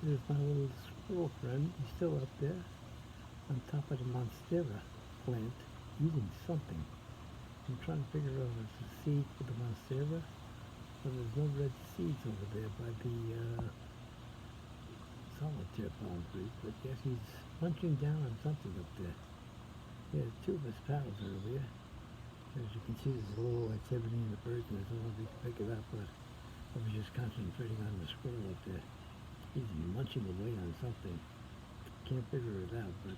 There's my little squirrel friend. He's still up there on top of the monstera plant eating something. I'm trying to figure out if it's a seed for the monstera, but there's no red seeds over there by the solitaire palm tree. But yes, he's munching down on something up there. Yeah, two of his pals earlier. As you can see, there's a little activity in the birds, and I don't know if you can pick it up, but I was just concentrating on the squirrel up there. He's munching away on something. Can't figure it out, but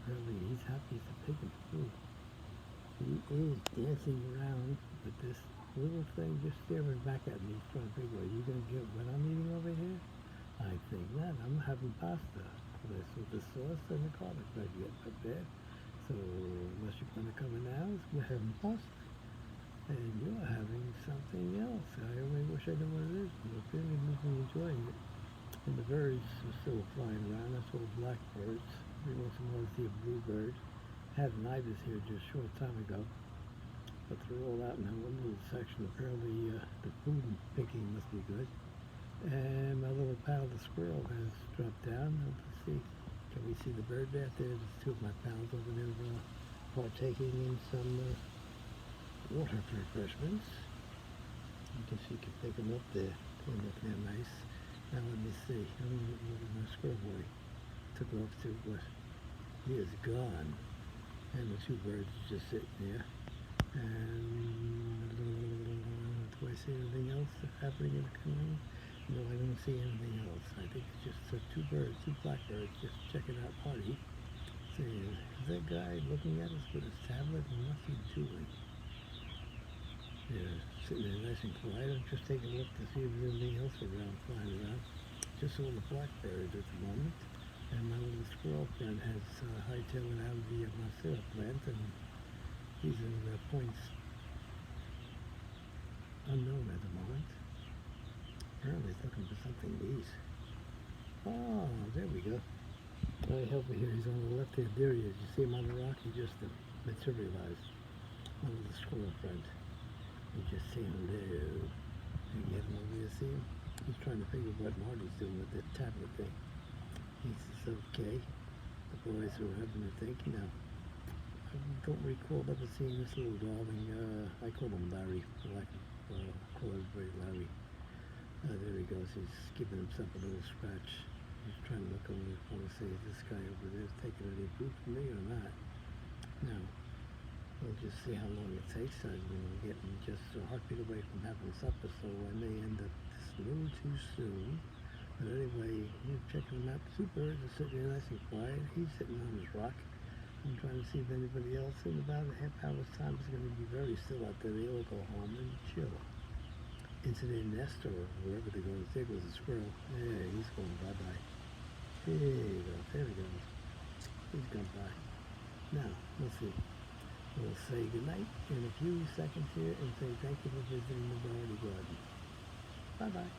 really, he's happy to pick his food. He is dancing around with this little thing just staring back at me, trying to figure, are you going to get what I'm eating over here? I think not. I'm having pasta for this with the sauce and the garlic baguette up there. So unless you're going to come in the house, we're having pasta. And you're having something else. I only wish I knew what it is, but apparently I'm enjoying it. And the birds are still flying around. I saw blackbirds. Every once in a while I see a bluebird. Had an ibis here just a short time ago, but they're all out in that one little section. Apparently the food picking must be good. And my little pal, the squirrel, has dropped down. Let's see. Can we see the bird back there? There's two of my pals over there partaking in some water refreshments. You can see you can pick them up there. They look there nice. Now let me see. I don't know what my squirrel boy took off to, but he is gone. And the two birds are just sitting there. And do I see anything else happening in the corner? No, I don't see anything else. I think it's just two birds, two blackbirds, just checking out party. Saying, is that guy looking at us with his tablet? What's he doing? Yeah, sitting there nice and quiet. I'm just taking a look to see if there's anything else around, flying around. Just all the blackberries at the moment. And my little squirrel friend has hightailed out of the monstera plant, and he's in points unknown at the moment. Apparently he's looking for something to eat. Oh, there we go. Right over here, he's on the left hand. There he is. You see him on the rock? He just materialized. My little squirrel friend. He's just saying hello. You get him over there, see him? He's trying to figure out what Marty's doing with that tablet thing. He says, okay. The boys are having a think. Now, I don't recall ever seeing this little darling. I call him Larry. I like to call everybody Larry. There he goes. He's giving himself a little scratch. He's trying to look over the phone and say, is this guy over there taking any food from me or not? Now, we'll just see how long it takes. I'm getting just a heartbeat away from having supper, so I may end up just a little too soon. But anyway, you're checking him out. The two birds are sitting there nice and quiet. He's sitting on his rock. I'm trying to see if anybody else in about a half hour's time is going to be very still out there. They all go home and chill. Into their nest or wherever they're going. There goes the squirrel. Yeah, he's going bye-bye. There he goes. There he goes. He's gone by. Now, let's see. We'll say goodnight in a few seconds here and say thank you for visiting the Doherty Garden. Bye-bye.